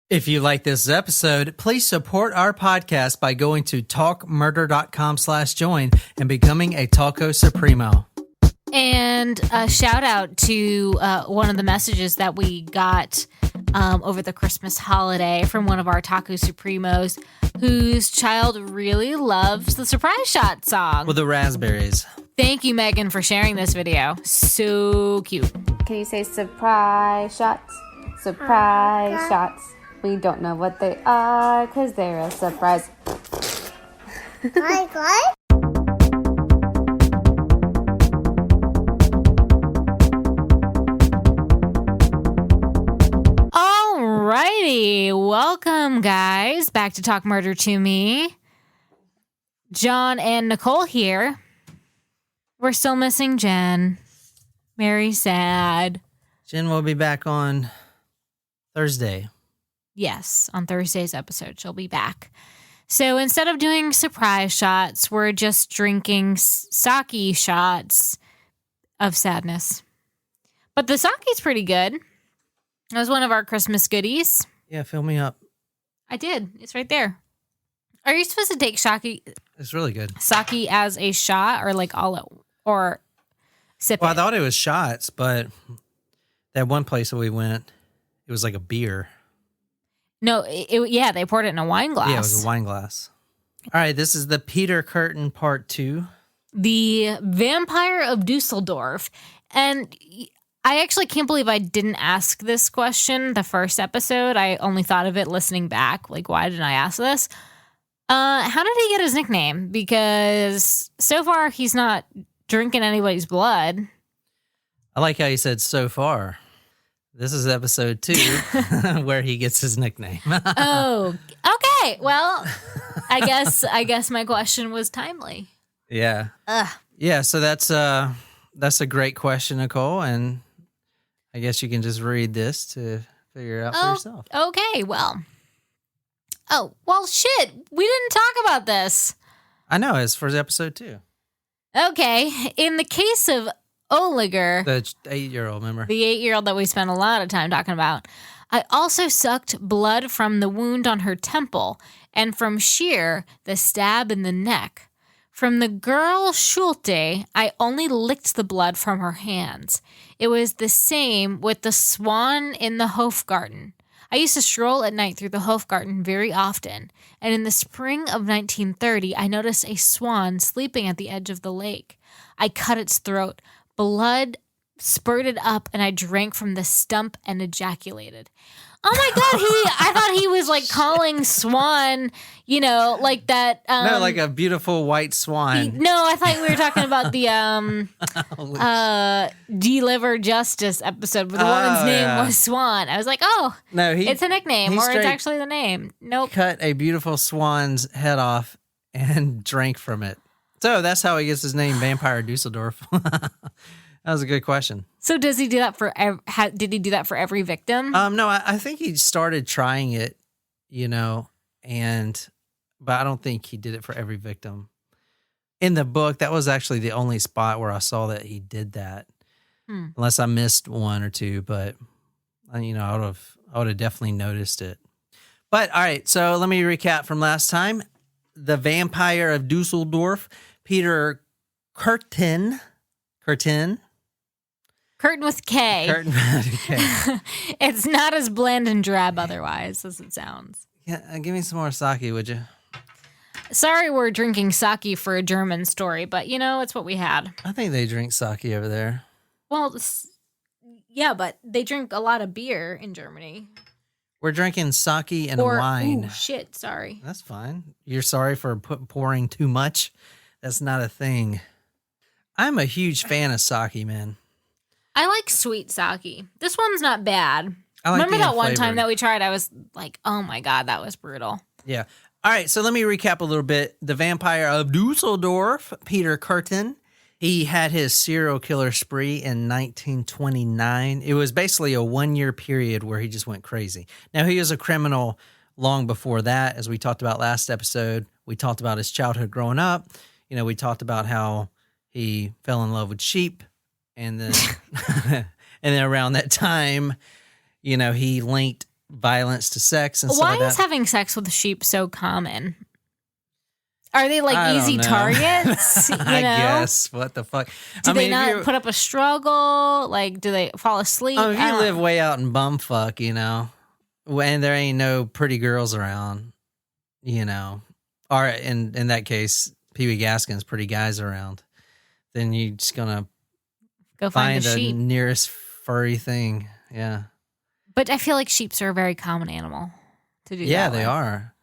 If you like this episode, please support our podcast by going to talkmurder.com/join and becoming a Talco Supremo. And a shout out to one of the messages that we got over the Christmas holiday from one of our Taco Supremos whose child really loves the Surprise Shot song. With the raspberries. Thank you, Megan, for sharing this video. So cute. Can you say surprise shots? Surprise shots. We don't know what they are because they're a surprise. What? Alrighty, welcome guys back to Talk Murder to Me. John and Nicole here. We're still missing Jen. Very sad. Jen will be back on Thursday. Yes, on Thursday's episode, she'll be back. So instead of doing surprise shots, we're just drinking sake shots of sadness. But the sake's pretty good. That was one of our Christmas goodies. Yeah, fill me up. I did. It's right there. Are you supposed to take sake It's really good. as a shot or like or sip Well, it? I thought it was shots, but that one place that we went, it was like a beer. No, yeah, they poured it in a wine glass. Yeah, it was a wine glass. All right, this is the Peter Kürten Part 2. The Vampire of Düsseldorf. And I actually can't believe I didn't ask this question the first episode. I only thought of it listening back. Like, why didn't I ask this? How did he get his nickname? Because so far, he's not drinking anybody's blood. I like how you said so far. This is episode 2 where he gets his nickname. Oh, okay. Well, I guess my question was timely. Yeah. Yeah, so that's a great question, Nicole, and I guess you can just read this to figure it out for yourself. Okay, well. Oh, well, shit. We didn't talk about this. I know, it's for episode 2. Okay. In the case of Oliger, The 8-year-old, remember? the 8-year-old that we spent a lot of time talking about, I also sucked blood from the wound on her temple and from Sheer, the stab in the neck. From the girl Schulte, I only licked the blood from her hands. It was the same with the swan in the Hofgarten. I used to stroll at night through the Hofgarten very often, and in the spring of 1930, I noticed a swan sleeping at the edge of the lake. I cut its throat. Blood spurted up, and I drank from the stump and ejaculated. Oh my God, I thought he was like calling swan, like that. No, like a beautiful white swan. No, I thought we were talking about the Deliver Justice episode where the woman's name was Swan. I was like, No, it's a nickname or it's actually the name. Nope. Cut a beautiful swan's head off and drank from it. So that's how he gets his name, Vampire of Düsseldorf. That was a good question. So does he do that for? Did he do that for every victim? No, I think he started trying it, but I don't think he did it for every victim. In the book, that was actually the only spot where I saw that he did that, unless I missed one or two. But I would have definitely noticed it. But all right, so let me recap from last time. The Vampire of Düsseldorf, Peter Kürten. Curtain with K. Kürten. Okay. It's not as bland and drab otherwise as it sounds. Yeah, give me some more sake, would you? Sorry we're drinking sake for a German story, but it's what we had. I think they drink sake over there. Well, yeah, but they drink a lot of beer in Germany. We're drinking sake and wine. Ooh, shit, sorry. That's fine. You're sorry for pouring too much? That's not a thing. I'm a huge fan of sake, man. I like sweet sake. This one's not bad. Remember that one time that we tried? I was like, oh my God, that was brutal. Yeah. All right, so let me recap a little bit. The Vampire of Düsseldorf, Peter Kürten. He had his serial killer spree in 1929. It was basically a 1-year period where he just went crazy. Now, he was a criminal long before that, as we talked about last episode. We talked about his childhood growing up. We talked about how he fell in love with sheep. And then, and then around that time, he linked violence to sex and stuff Why like that. is having sex with sheep so common? Are they like I don't easy know. targets? You know? I guess. What the fuck? Do they if not you- put up a struggle? Like, do they fall asleep? If I you don't live know. way out in bumfuck, and there ain't no pretty girls around, or in that case, Pee Wee Gaskin's pretty guys around, then you're just gonna Go find find a the sheep. nearest furry thing. Yeah. But I feel like sheeps are a very common animal to do. Yeah, that they with. are.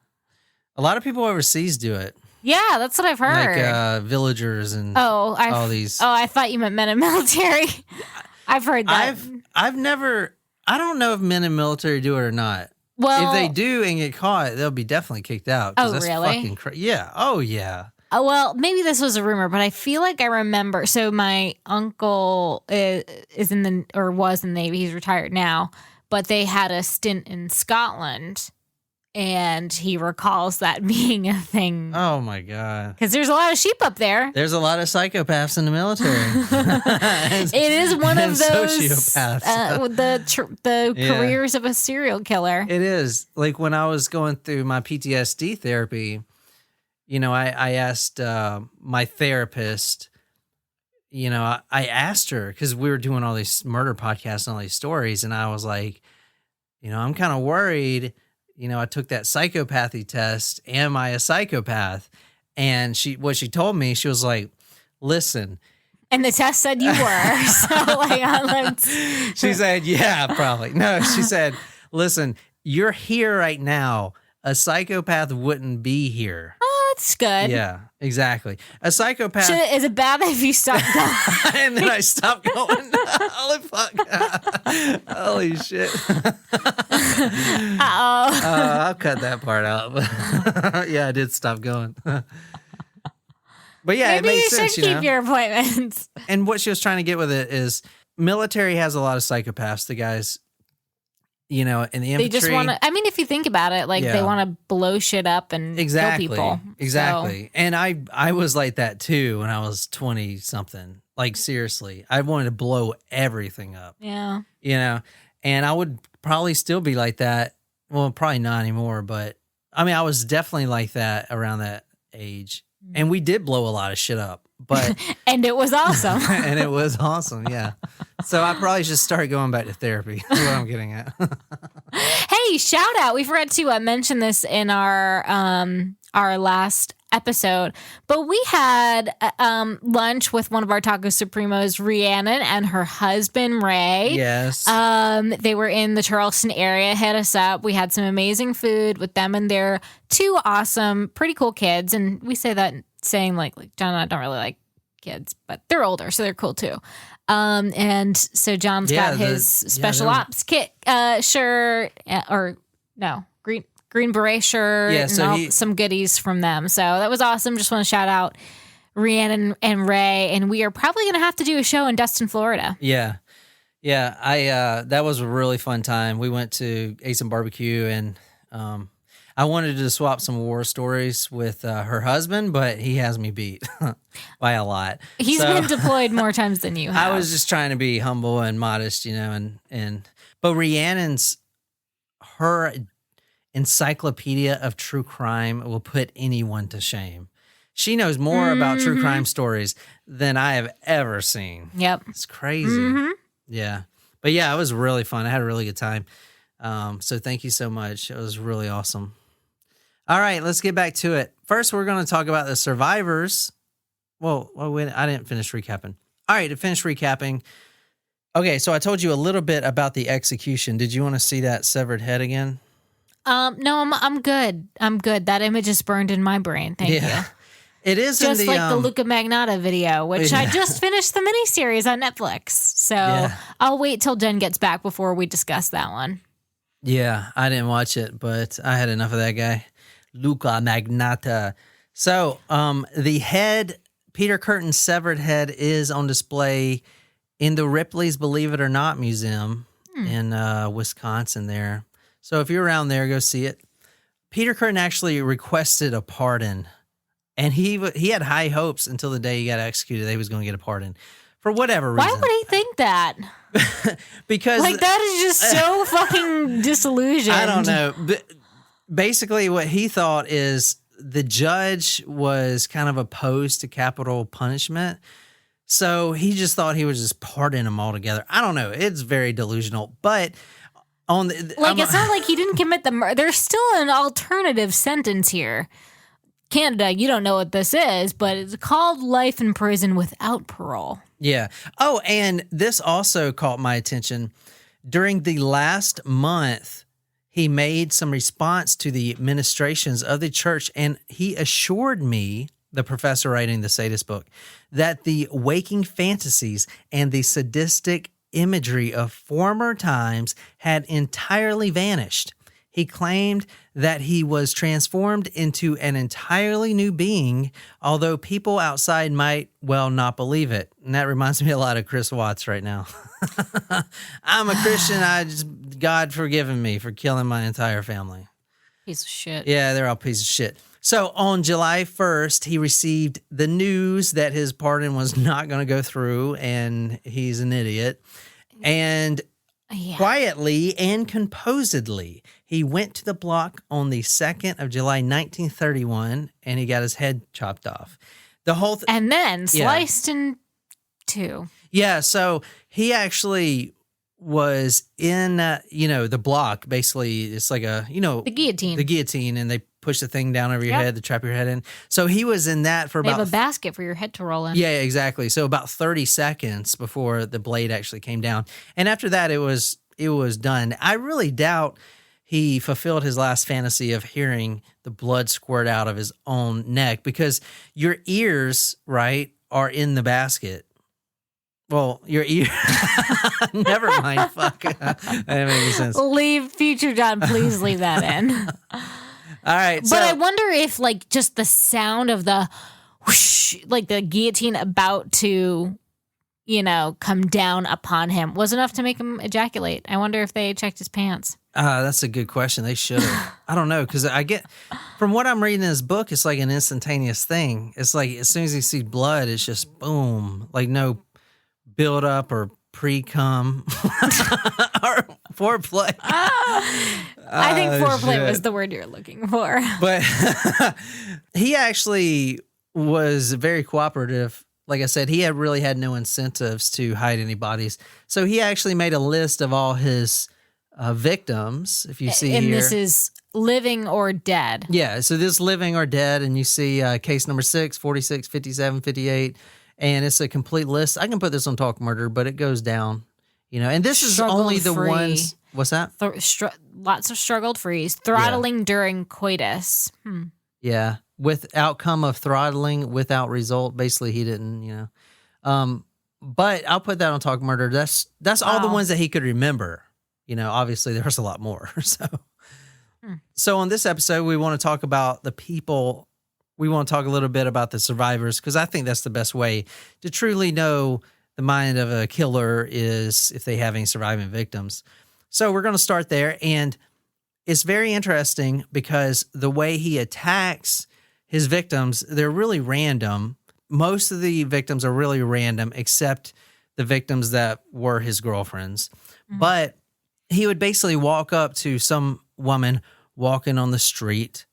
A lot of people overseas do it. Yeah, that's what I've heard. Like villagers and all these. Oh, I thought you meant men in military. I've heard that. I've never. I don't know if men in military do it or not. Well, If they do and get caught, they'll be definitely kicked out. 'Cause Oh, that's really? Fucking yeah. Oh, yeah. well, maybe this was a rumor, but I feel like I remember. So my uncle was in the Navy. He's retired now, but they had a stint in Scotland, and he recalls that being a thing Oh my god. because there's a lot of sheep up there. There's a lot of psychopaths in the military. It is one and of those sociopaths. with the Yeah. careers of a serial killer. It is. Like when I was going through my PTSD therapy, I asked my therapist, I asked her because we were doing all these murder podcasts and all these stories, and I was like, I'm kind of worried. I took that psychopathy test. Am I a psychopath? And what she told me, she was like, listen. And the test said you were. So let's. She said, yeah, probably. No, she said, listen, you're here right now. A psychopath wouldn't be here. Oh, that's good. Yeah, exactly. A psychopath. Is it bad if you stop going? And then I stopped going. Holy fuck. Holy shit. Uh-oh. I'll cut that part out. Yeah, I did stop going. But yeah, Maybe it you makes should sense, keep your appointments. And what she was trying to get with it is military has a lot of psychopaths. The guys, in the infantry. They just want to. I mean, if you think about it, they Yeah. want to blow shit up and Exactly. kill people. Exactly. And I was like that too when I was 20 something. Like seriously, I wanted to blow everything up. So, yeah. And I would probably still be like that. Well, probably not anymore, but I mean, I was definitely like that around that age. And we did blow a lot of shit up, but And it was awesome. and it was awesome. Yeah. So I probably should start going back to therapy. That's what I'm getting at. Hey, shout out. We forgot to mention this in our last episode, but we had lunch with one of our Taco Supremos, Rhiannon, and her husband, Ray. Yes. They were in the Charleston area, hit us up. We had some amazing food with them and their two awesome, pretty cool kids. And we say that saying like John and I don't really like kids, but they're older, so they're cool too. And so John's got his special ops kit shirt, or no, green beret shirt, Yeah, so and some goodies from them. So that was awesome. Just want to shout out Rhiannon and Ray, and we are probably going to have to do a show in Destin, Florida. Yeah. Yeah. That was a really fun time. We went to ate some barbecue, and I wanted to swap some war stories with her husband, but he has me beat by a lot. He's been deployed more times than you have. I was just trying to be humble and modest, but Rhiannon's, her encyclopedia of true crime will put anyone to shame. She knows more about true crime stories than I have ever seen. Yep. It's crazy. Yeah. But yeah, it was really fun. I had a really good time. So thank you so much. It was really awesome. All right, let's get back to it. First, we're going to talk about the survivors. Well, wait, I didn't finish recapping. All right, to finish recapping. Okay, so I told you a little bit about the execution. Did you want to see that severed head again? No, I'm good. I'm good. That image is burned in my brain. Thank you. It is Just in the, like the Luca Magnotta video, which I just finished the miniseries on Netflix. So I'll wait till Jen gets back before we discuss that one. Yeah, I didn't watch it, but I had enough of that guy. Luca Magnotta. So the head, Peter Kürten's severed head, is on display in the Ripley's Believe It or Not Museum in Wisconsin there. So if you're around there, go see it. Peter Kürten actually requested a pardon, and he had high hopes until the day he got executed that he was going to get a pardon for whatever reason. Why would he think that? Because Like, that is just so fucking disillusioned. I don't know. But basically, what he thought is the judge was kind of opposed to capital punishment. So he just thought he was just pardoning them altogether. I don't know. It's very delusional. But on the, it's not like he didn't commit the murder. There's still an alternative sentence here. Canada, you don't know what this is, but it's called life in prison without parole. Yeah. Oh, and this also caught my attention. During the last month, he made some response to the administrations of the church, and he assured me, the professor writing the sadist book, that the waking fantasies and the sadistic imagery of former times had entirely vanished. He claimed that he was transformed into an entirely new being, although people outside might well not believe it. And that reminds me a lot of Chris Watts right now. I'm a Christian. God forgiven me for killing my entire family. Piece of shit. Yeah, they're all pieces of shit. So on July 1st, he received the news that his pardon was not going to go through, and he's an idiot. And quietly and composedly, he went to the block on the 2nd of July, 1931, and he got his head chopped off. The whole and then sliced in two. Yeah, so he actually was in, the block. Basically, it's like the guillotine. The guillotine, and they push the thing down over your head to trap your head in. So he was in that for they about... have a basket for your head to roll in. Yeah, exactly. So about 30 seconds before the blade actually came down. And after that, it was done. I really doubt he fulfilled his last fantasy of hearing the blood squirt out of his own neck, because your ears, right, are in the basket. Well, your ear. Never mind. Fuck. That didn't make any sense. Leave future John. Please leave that in. All right. But I wonder if, just the sound of the whoosh, the guillotine about to, come down upon him was enough to make him ejaculate. I wonder if they checked his pants. That's a good question. They should have. I don't know, because from what I'm reading in this book, it's like an instantaneous thing. It's like as soon as he sees blood, it's just boom, like no build up or pre-cum or foreplay. I think foreplay was the word you're looking for. But he actually was very cooperative. Like I said, he had no incentives to hide any bodies. So he actually made a list of all his victims, if you see and here. This is living or dead. Yeah, so this is living or dead, and you see case number 6, 46, 57, 58, and it's a complete list. I can put this on Talk Murder, but it goes down, and this is only the ones. What's that? Lots of struggled freeze. Throttling during coitus. Yeah, with outcome of throttling without result. Basically, he didn't, But I'll put that on Talk Murder. That's all the ones that he could remember. Obviously there's a lot more. So on this episode, we want to talk about the people. We want to talk a little bit about the survivors, because I think that's the best way to truly know the mind of a killer is if they have any surviving victims. So we're going to start there. And it's very interesting because the way he attacks his victims, they're really random. Most of the victims are really random, except the victims that were his girlfriends. Mm-hmm. But he would basically walk up to some woman walking on the street,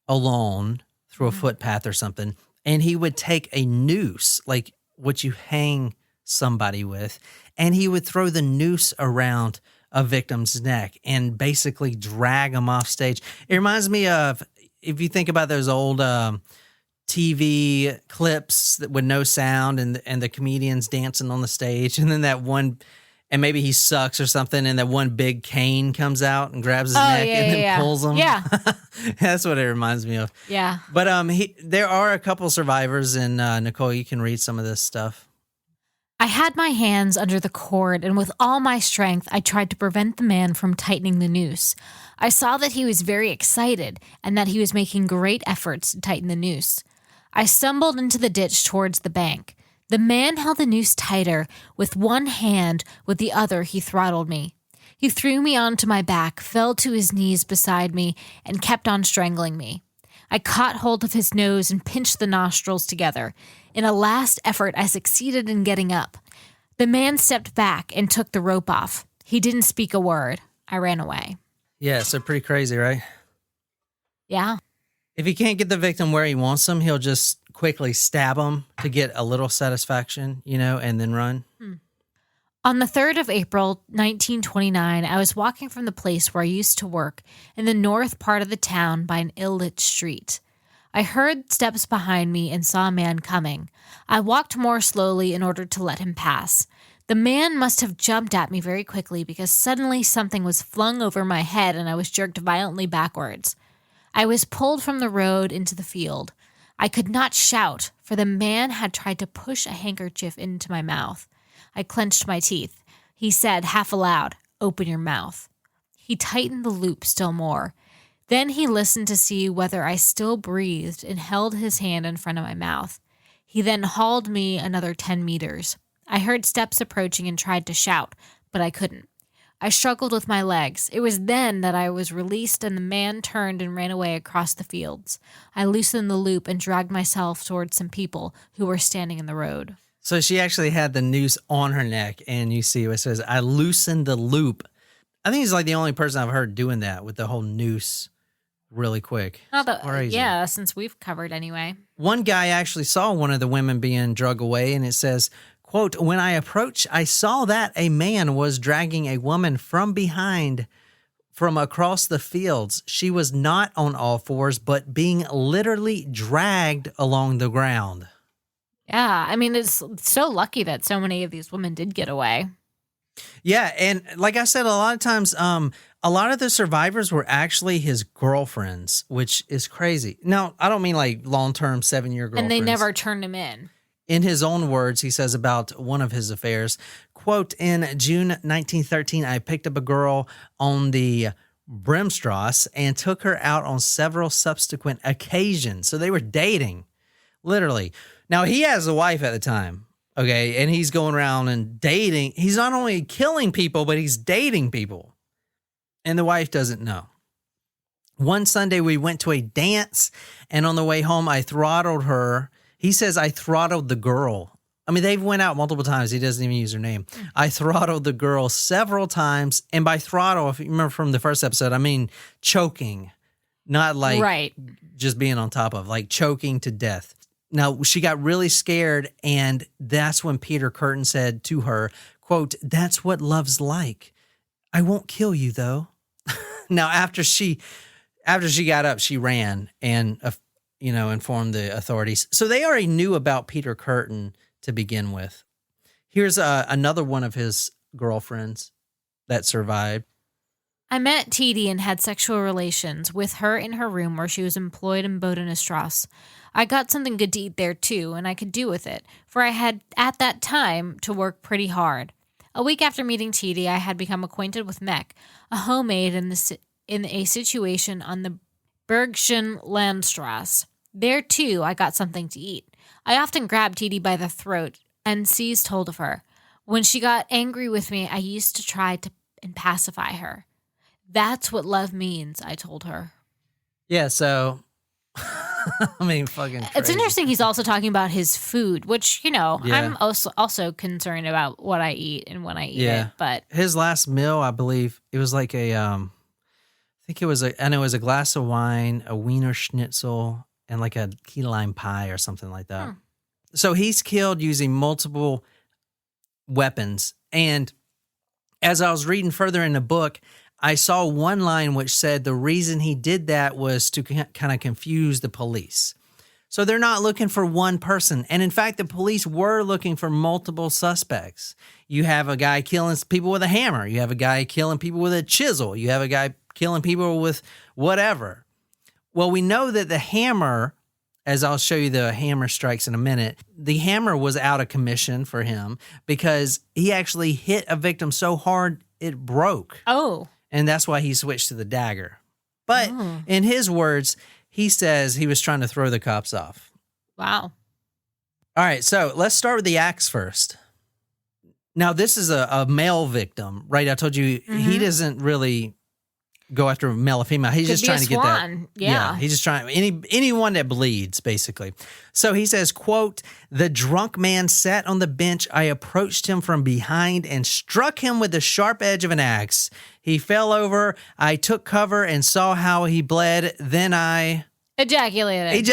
alone through a footpath or something, and he would take a noose, like what you hang somebody with, and he would throw the noose around a victim's neck and basically drag them off stage. It reminds me of, if you think about those old TV clips with no sound and the comedians dancing on the stage, and then that one... And maybe he sucks or something, and that one big cane comes out and grabs his neck and then pulls him. Yeah. That's what it reminds me of. Yeah. But there are a couple survivors, and Nicole, you can read some of this stuff. I had my hands under the cord, and with all my strength, I tried to prevent the man from tightening the noose. I saw that he was very excited and that he was making great efforts to tighten the noose. I stumbled into the ditch towards the bank. The man held the noose tighter. With one hand, with the other, he throttled me. He threw me onto my back, fell to his knees beside me, and kept on strangling me. I caught hold of his nose and pinched the nostrils together. In a last effort, I succeeded in getting up. The man stepped back and took the rope off. He didn't speak a word. I ran away. Yeah, so pretty crazy, right? Yeah. If he can't get the victim where he wants them, he'll just quickly stab them to get a little satisfaction, and then run. On the 3rd of April, 1929, I was walking from the place where I used to work in the north part of the town by an ill-lit street. I heard steps behind me and saw a man coming. I walked more slowly in order to let him pass. The man must have jumped at me very quickly because suddenly something was flung over my head and I was jerked violently backwards. I was pulled from the road into the field. I could not shout, for the man had tried to push a handkerchief into my mouth. I clenched my teeth. He said, half aloud, "Open your mouth." He tightened the loop still more. Then he listened to see whether I still breathed and held his hand in front of my mouth. He then hauled me another 10 meters. I heard steps approaching and tried to shout, but I couldn't. I struggled with my legs. It was then that I was released and the man turned and ran away across the fields. I loosened the loop and dragged myself towards some people who were standing in the road. So she actually had the noose on her neck, and you see it says, I loosened the loop. I think he's like the only person I've heard doing that with the whole noose really quick. Yeah, since we've covered anyway. One guy actually saw one of the women being dragged away, and it says, quote, when I approached, I saw that a man was dragging a woman from behind from across the fields. She was not on all fours, but being literally dragged along the ground. Yeah, I mean, it's so lucky that so many of these women did get away. Yeah, and like I said, a lot of times, a lot of the survivors were actually his girlfriends, which is crazy. Now, I don't mean like long-term 7-year girlfriends. And they never turned him in. In his own words, he says about one of his affairs, quote, in June 1913, I picked up a girl on the Brimstrasse and took her out on several subsequent occasions. So they were dating, literally. Now, he has a wife at the time, okay, and he's going around and dating. He's not only killing people, but he's dating people. And the wife doesn't know. One Sunday, we went to a dance, and on the way home, I throttled her. He says, I throttled the girl. I mean, they've went out multiple times. He doesn't even use her name. I throttled the girl several times. And by throttle, if you remember from the first episode, I mean choking, not like just being on top of, like choking to death. Now, she got really scared, and that's when Peter Kürten said to her, quote, that's what love's like. I won't kill you, though. Now, after she got up, she ran and informed the authorities. So they already knew about Peter Kürten to begin with. Here's another one of his girlfriends that survived. I met Teedy and had sexual relations with her in her room where she was employed in Bodenestrasse. I got something good to eat there too, and I could do with it, for I had at that time to work pretty hard. A week after meeting Teedy, I had become acquainted with Mek, a homemaid in a situation on the Bergischen Landstrasse. There, too, I got something to eat. I often grabbed Teedy by the throat and seized hold of her. When she got angry with me, I used to try to pacify her. That's what love means, I told her. Yeah, so, I mean, fucking crazy. It's interesting he's also talking about his food, which, I'm also concerned about what I eat and when I eat it. But his last meal, I believe, it was like I think it was a glass of wine, a Wiener Schnitzel, and like a key lime pie or something like that. So he's killed using multiple weapons. And as I was reading further in the book, I saw one line which said the reason he did that was to kind of confuse the police. So they're not looking for one person. And in fact, the police were looking for multiple suspects. You have a guy killing people with a hammer. You have a guy killing people with a chisel. You have a guy killing people with whatever. Well, we know that the hammer, as I'll show you the hammer strikes in a minute, the hammer was out of commission for him because he actually hit a victim so hard it broke. Oh. And that's why he switched to the dagger. But in his words, he says he was trying to throw the cops off. Wow. All right, so let's start with the axe first. Now, this is a male victim, right? I told you he doesn't really go after male or female. He's Could just be trying a to get that. swan. Yeah. He's just trying anyone that bleeds, basically. So he says, quote, "The drunk man sat on the bench. I approached him from behind and struck him with the sharp edge of an axe. He fell over. I took cover and saw how he bled. Then I ejaculated."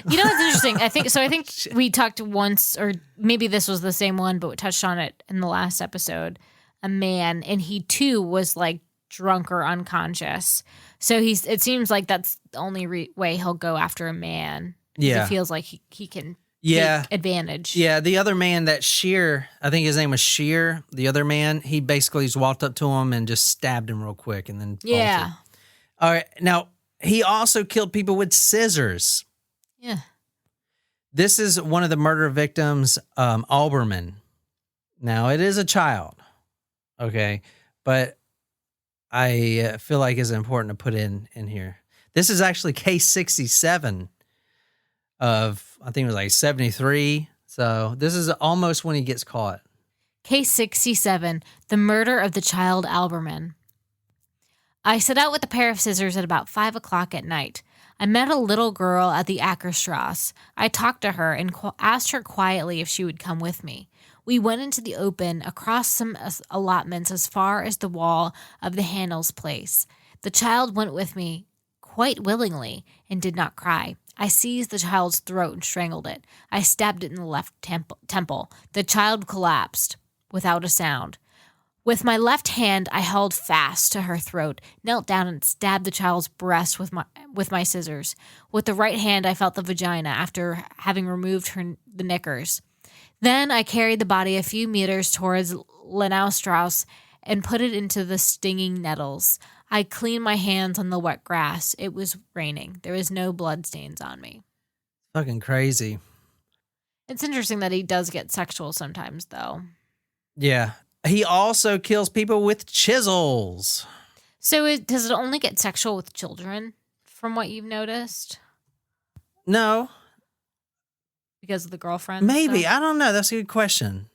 You know what's interesting? I think we talked once, or maybe this was the same one, but we touched on it in the last episode. A man, and he too was like drunk or unconscious. So it seems like that's the only way he'll go after a man. Yeah. He feels like he can take advantage. Yeah, the other man, that Shear, I think his name was Shear, the other man, he basically just walked up to him and just stabbed him real quick and then bolted. All right, now, he also killed people with scissors. Yeah. This is one of the murder victims, Alberman. Now, it is a child, okay? But I feel like it's important to put in here. This is actually case 67 of, I think it was like 73. So this is almost when he gets caught. Case 67, the murder of the child Alberman. I set out with a pair of scissors at about 5 o'clock at night. I met a little girl at the Ackerstrasse. I talked to her and asked her quietly if she would come with me. We went into the open across some allotments as far as the wall of the Handel's place. The child went with me quite willingly and did not cry. I seized the child's throat and strangled it. I stabbed it in the left temple. The child collapsed without a sound. With my left hand, I held fast to her throat, knelt down and stabbed the child's breast with my scissors. With the right hand, I felt the vagina after having removed the knickers. Then I carried the body a few meters towards Lenaustrasse and put it into the stinging nettles. I cleaned my hands on the wet grass. It was raining. There was no blood stains on me. Fucking crazy. It's interesting that he does get sexual sometimes, though. Yeah. He also kills people with chisels. So does it only get sexual with children, from what you've noticed? No. Because of the girlfriend? Maybe. Stuff? I don't know. That's a good question.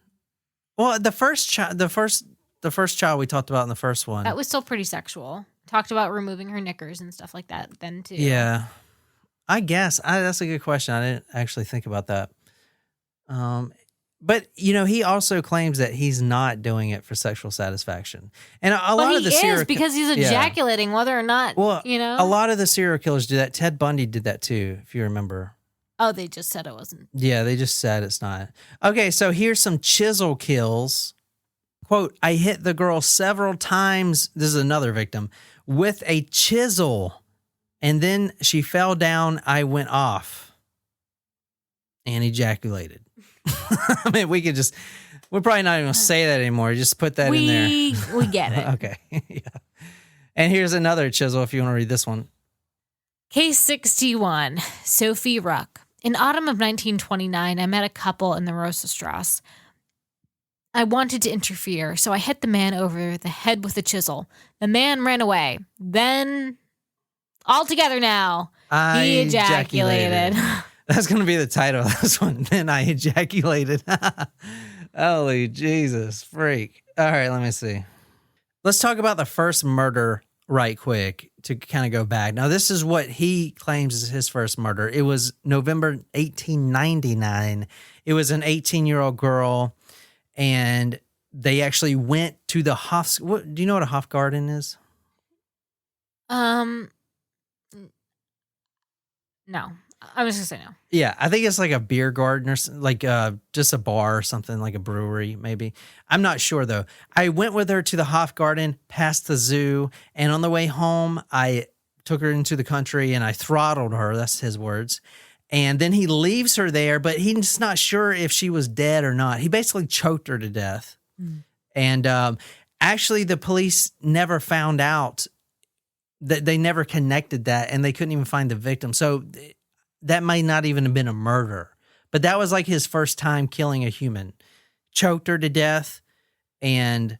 Well, the first child we talked about in the first one. That was still pretty sexual. Talked about removing her knickers and stuff like that then, too. Yeah. I guess. That's a good question. I didn't actually think about that. But, he also claims that he's not doing it for sexual satisfaction. And a lot of the serial is because he's ejaculating, whether or not, a lot of the serial killers do that. Ted Bundy did that too, if you remember. Oh, they just said it wasn't. Yeah, they just said it's not. Okay, so here's some chisel kills. Quote, "I hit the girl several times," this is another victim, "with a chisel, and then she fell down. I went off and ejaculated." I mean, we're probably not even going to say that anymore. Just put that in there. We get it. Okay. Yeah. And here's another chisel if you want to read this one. Case 61, Sophie Ruck. In autumn of 1929, I met a couple in the Rosastrasse. I wanted to interfere, so I hit the man over the head with a chisel. The man ran away. Then, all together now, he ejaculated. That's going to be the title of this one. Then I ejaculated. Holy Jesus, freak. All right, let me see. Let's talk about the first murder right quick to kind of go back. Now, this is what he claims is his first murder. It was November 1899. It was an 18-year-old girl, and they actually went to the do you know what a Hofgarten is? No. I was going to say no. Yeah, I think it's like a beer garden or like just a bar or something, like a brewery maybe. I'm not sure though. I went with her to the Hofgarten, past the zoo, and on the way home, I took her into the country and I throttled her. That's his words. And then he leaves her there, but he's not sure if she was dead or not. He basically choked her to death. Mm. And actually, the police never found out that they never connected that, and they couldn't even find the victim. So that might not even have been a murder, but that was like his first time killing a human. Choked her to death, and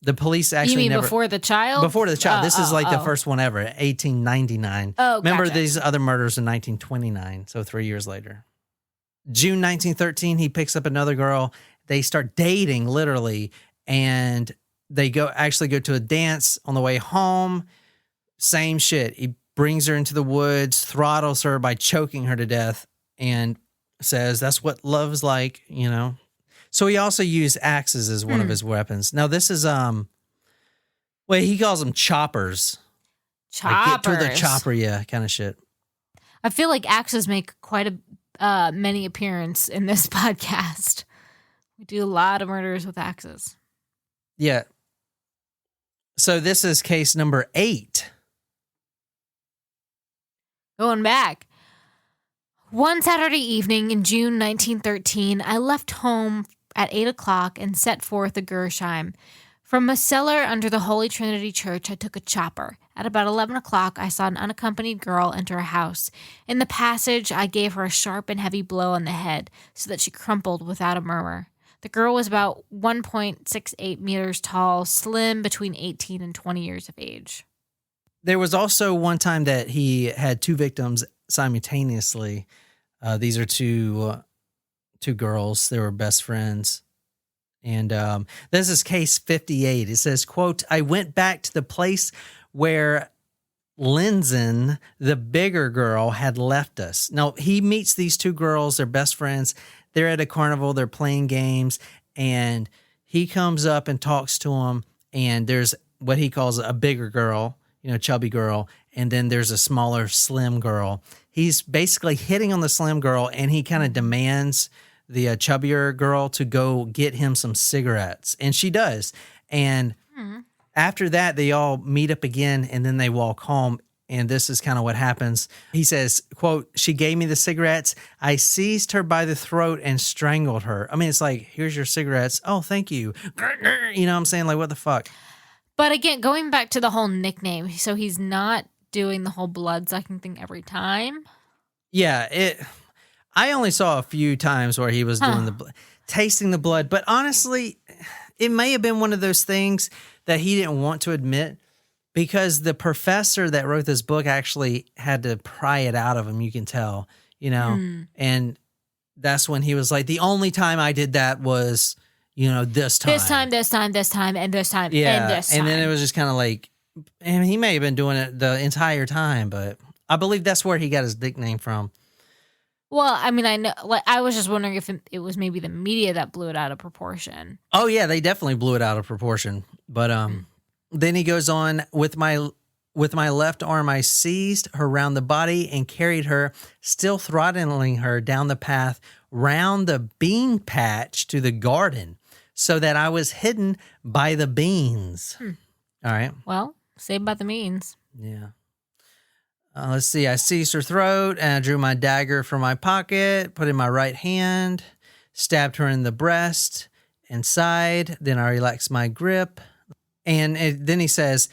the police actually You mean before the child? Before the child. This is like the first one ever, 1899. Oh, remember gotcha. These other murders in 1929, so 3 years later. June 1913, he picks up another girl. They start dating, literally, and they go to a dance on the way home. Same shit. He brings her into the woods, throttles her by choking her to death, and says that's what love's like, you know. So he also used axes as one of his weapons. Now this is he calls them choppers. Choppers. Like, get to the chopper, yeah, kind of shit. I feel like axes make quite a many appearance in this podcast. We do a lot of murders with axes. Yeah. So this is case number 8. Going back. One Saturday evening in June 1913, I left home at 8 o'clock and set forth a Gersheim. From a cellar under the Holy Trinity Church, I took a chopper. At about 11 o'clock, I saw an unaccompanied girl enter a house. In the passage, I gave her a sharp and heavy blow on the head so that she crumpled without a murmur. The girl was about 1.68 meters tall, slim, between 18 and 20 years of age. There was also one time that he had 2 victims simultaneously. These are two girls. They were best friends. And this is case 58. It says, quote, I went back to the place where Linzen, the bigger girl, had left us. Now, he meets these 2 girls. They're best friends. They're at a carnival. They're playing games. And he comes up and talks to them. And there's what he calls a bigger girl, chubby girl. And then there's a smaller, slim girl. He's basically hitting on the slim girl, and he kind of demands the chubbier girl to go get him some cigarettes. And she does. And after that, they all meet up again, and then they walk home. And this is kind of what happens. He says, quote, she gave me the cigarettes. I seized her by the throat and strangled her. I mean, it's like, here's your cigarettes. Oh, thank you. You know what I'm saying? Like, what the fuck? But again, going back to the whole nickname, so he's not doing the whole blood sucking thing every time. Yeah, I only saw a few times where he was doing tasting the blood, but honestly, it may have been one of those things that he didn't want to admit, because the that wrote this book actually had to pry it out of him, you can tell, and that's when he was like, the only time I did that was, this time. This time, and this time, and this time. And then it was just kind of like, and he may have been doing it the entire time, but I believe that's where he got his nickname from. Well, I mean, I know. Like, I was just wondering if it was maybe the media that blew it out of proportion. Oh yeah, they definitely blew it out of proportion. But then he goes on, with my left arm, I seized her round the body and carried her, still throttling her, down the path round the bean patch to the garden, so that I was hidden by the beans. All right. Well, saved by the means. Yeah. Let's see. I seized her throat and I drew my dagger from my pocket, put it in my right hand, stabbed her in the breast and side. Then I relaxed my grip. And then he says,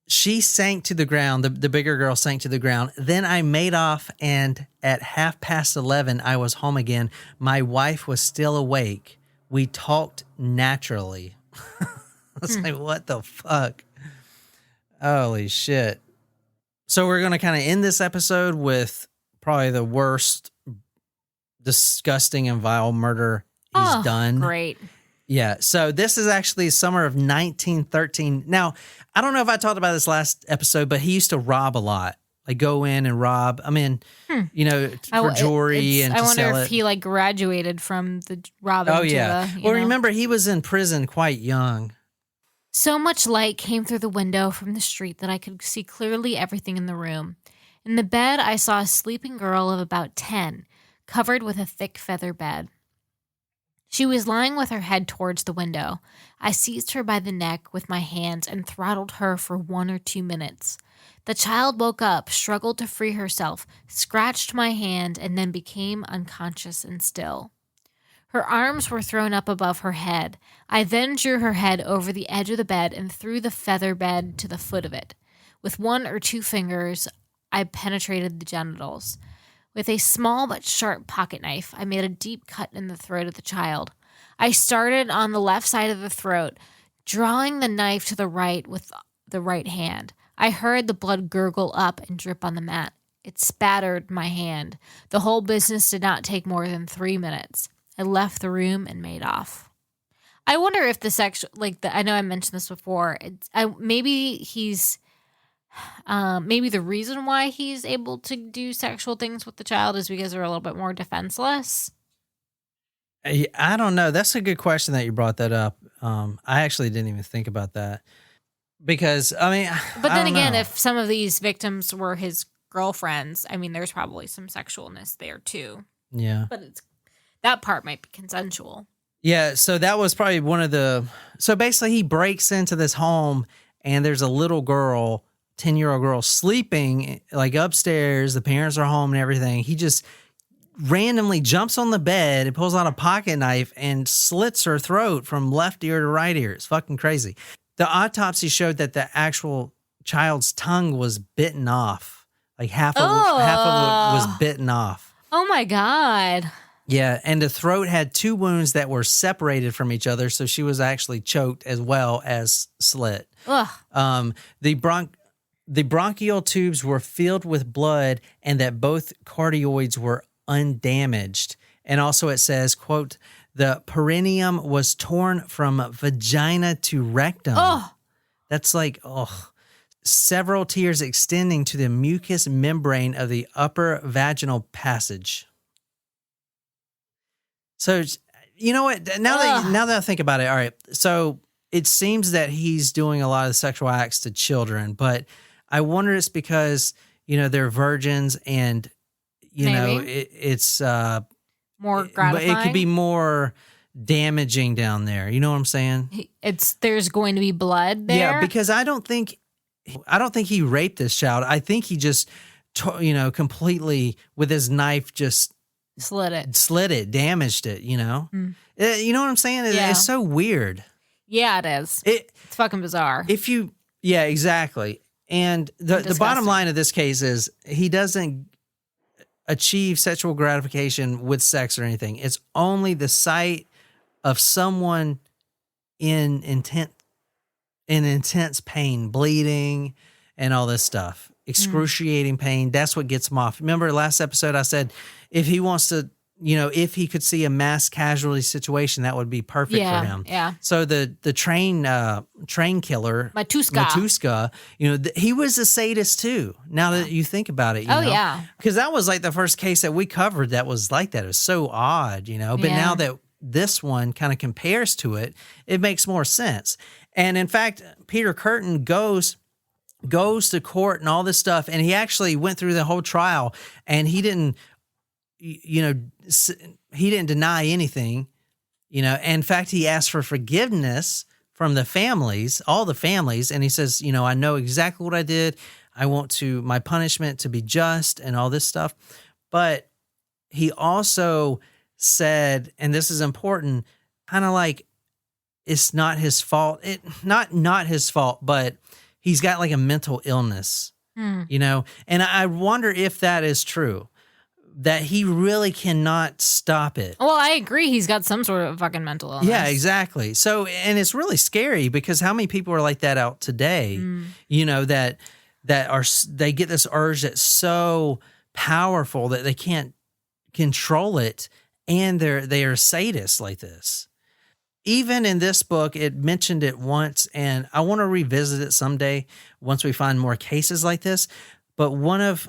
she sank to the ground. The bigger girl sank to the ground. Then I made off, and at 11:30, I was home again. My wife was still awake. We talked naturally. I was like, what the fuck? Holy shit. So we're going to kind of end this episode with probably the worst, disgusting, and vile murder he's done. Great. Yeah. So this is actually summer of 1913. Now, I don't know if I talked about this last episode, but he used to rob a lot. Like, go in and rob. I mean, for jewelry and to sell it. I wonder if he graduated from the robbing. Oh, yeah. Remember, he was in prison quite young. So much light came through the window from the street that I could see clearly everything in the room. In the bed, I saw a sleeping girl of about 10, covered with a thick feather bed. She was lying with her head towards the window. I seized her by the neck with my hands and throttled her for 1 or 2 minutes. The child woke up, struggled to free herself, scratched my hand, and then became unconscious and still. Her arms were thrown up above her head. I then drew her head over the edge of the bed and threw the feather bed to the foot of it. With 1 or 2 fingers, I penetrated the genitals. With a small but sharp pocket knife, I made a deep cut in the throat of the child. I started on the left side of the throat, drawing the knife to the right with the right hand. I heard the blood gurgle up and drip on the mat. It spattered my hand. The whole business did not take more than 3 minutes. I left the room and made off. I wonder if the sexual, I know I mentioned this before. Maybe he's Maybe the reason why he's able to do sexual things with the child is because they're a little bit more defenseless. I don't know. That's a good question that you brought that up. I actually didn't even think about that because but then again, if some of these victims were his girlfriends, I mean, there's probably some sexualness there too. Yeah, but that part might be consensual. Yeah, so that was probably one of the. So basically, he breaks into this home, and there's a little girl, 10-year-old girl, sleeping like upstairs. The parents are home and everything. He just randomly jumps on the bed and pulls out a pocket knife and slits her throat from left ear to right ear. It's fucking crazy. The autopsy showed that the actual child's tongue was bitten off. Like half of it was bitten off. Oh my God. Yeah, and the throat had 2 wounds that were separated from each other, so she was actually choked as well as slit. Ugh. The bronchial tubes were filled with blood, and that both cardioids were undamaged. And also it says, quote, the perineum was torn from vagina to rectum. Oh. That's like, several tiers extending to the mucous membrane of the upper vaginal passage. So, you know what? Now that I think about it, all right. So it seems that he's doing a lot of sexual acts to children, but I wonder it's because, they're virgins and, it's more gratifying. It could be more damaging down there. You know what I'm saying? There's going to be blood there. Yeah, because I don't think he raped this child. I think he just, completely with his knife just slit it, damaged it. You know what I'm saying? It's so weird. Yeah, it is. It's fucking bizarre. Yeah, exactly. And the bottom line of this case is he doesn't achieve sexual gratification with sex or anything. It's only the sight of someone in intense pain, bleeding, and all this stuff. Excruciating pain. That's what gets him off. Remember last episode I said if he wants to, if he could see a mass casualty situation, that would be perfect for him. Yeah. So the train killer, Matuska, he was a sadist too. Now that you think about it, yeah, because that was like the first case that we covered that was like that. It was so odd, But now that this one kind of compares to it, it makes more sense. And in fact, Peter Kürten goes to court and all this stuff, and he actually went through the whole trial, and he didn't deny anything, In fact, he asked for forgiveness from the families, all the families, and he says, I know exactly what I did. I want my punishment to be just and all this stuff. But he also said, and this is important, kind of like it's not his fault. Not his fault, but he's got like a mental illness, And I wonder if that is true, that he really cannot stop it. Well, I agree. He's got some sort of fucking mental illness. Yeah, exactly. So, and it's really scary because how many people are like that out today, that they get this urge that's so powerful that they can't control it, and they are sadists like this. Even in this book, it mentioned it once, and I want to revisit it someday once we find more cases like this. But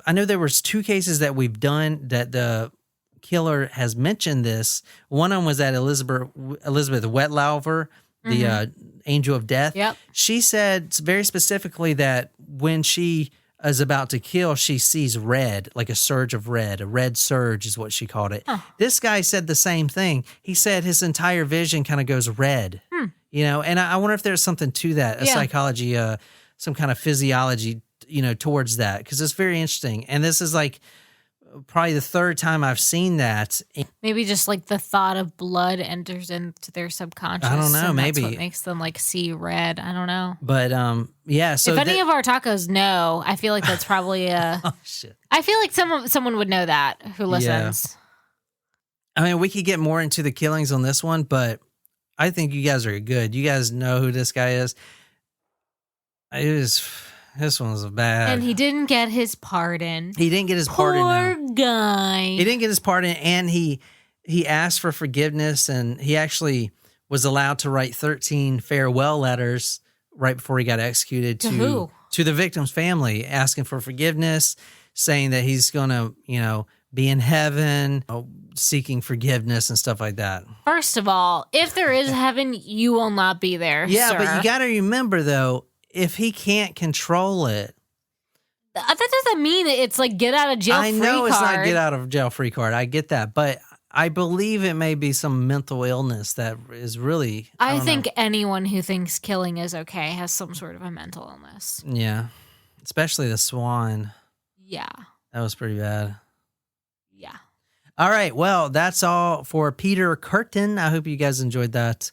I know there was 2 cases that we've done that the killer has mentioned this. One of them was that Elizabeth Wetlaufer, the angel of death. Yep. She said very specifically that when she is about to kill, she sees red, like a surge of red. A red surge is what she called it. Huh. This guy said the same thing. He said his entire vision kind of goes red, and I wonder if there's something to that, psychology, some kind of physiology, towards that, because it's very interesting. And this is like probably the 3rd time I've seen that. Maybe just like the thought of blood enters into their subconscious. I don't know. Maybe that's what makes them like see red. I don't know. But yeah. So if any of our tacos know, I feel like that's probably a. Oh shit! I feel like someone would know that who listens. Yeah. I mean, we could get more into the killings on this one, but I think you guys are good. You guys know who this guy is. This one was bad. And he didn't get his pardon. He didn't get his pardon. Poor guy. He didn't get his pardon, and he asked for forgiveness, and he actually was allowed to write 13 farewell letters right before he got executed to who? to the victim's family, asking for forgiveness, saying that he's going to, be in heaven, seeking forgiveness and stuff like that. First of all, if there is heaven, you will not be there. Yeah, sir. but you got to remember, though, if he can't control it. That doesn't mean it's like get out of jail free card. I know it's not get out of jail free card. I get that. But I believe it may be some mental illness that is really. I think anyone who thinks killing is okay has some sort of a mental illness. Yeah. Especially the swan. Yeah. That was pretty bad. Yeah. All right. Well, that's all for Peter Kürten. I hope you guys enjoyed that.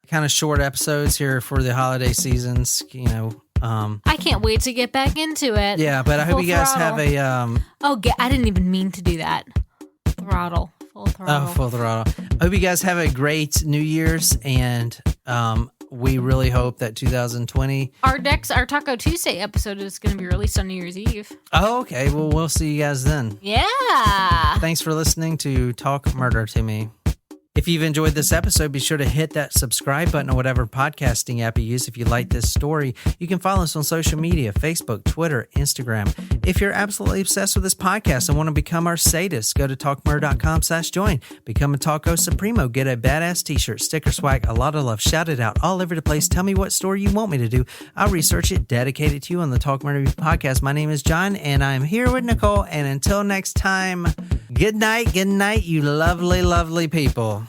Kind of short episodes here for the holiday seasons, I can't wait to get back into it. Yeah, but I hope you guys have a I didn't even mean to do that. Throttle. Full throttle. Oh, full throttle. I hope you guys have a great New Year's, and we really hope that 2020. Our Taco Tuesday episode is going to be released on New Year's Eve. Oh, okay. Well, we'll see you guys then. Yeah. Thanks for listening to Talk Murder to Me. If you've enjoyed this episode, be sure to hit that subscribe button or whatever podcasting app you use. If you like this story, you can follow us on social media, Facebook, Twitter, Instagram. If you're absolutely obsessed with this podcast and want to become our sadist, go to talkmurder.com/join. Become a Taco Supremo. Get a badass t-shirt, sticker swag, a lot of love, shout it out all over the place. Tell me what story you want me to do. I'll research it, dedicate it to you on the Talk Murder podcast. My name is John, and I'm here with Nicole. And until next time, good night, you lovely, lovely people.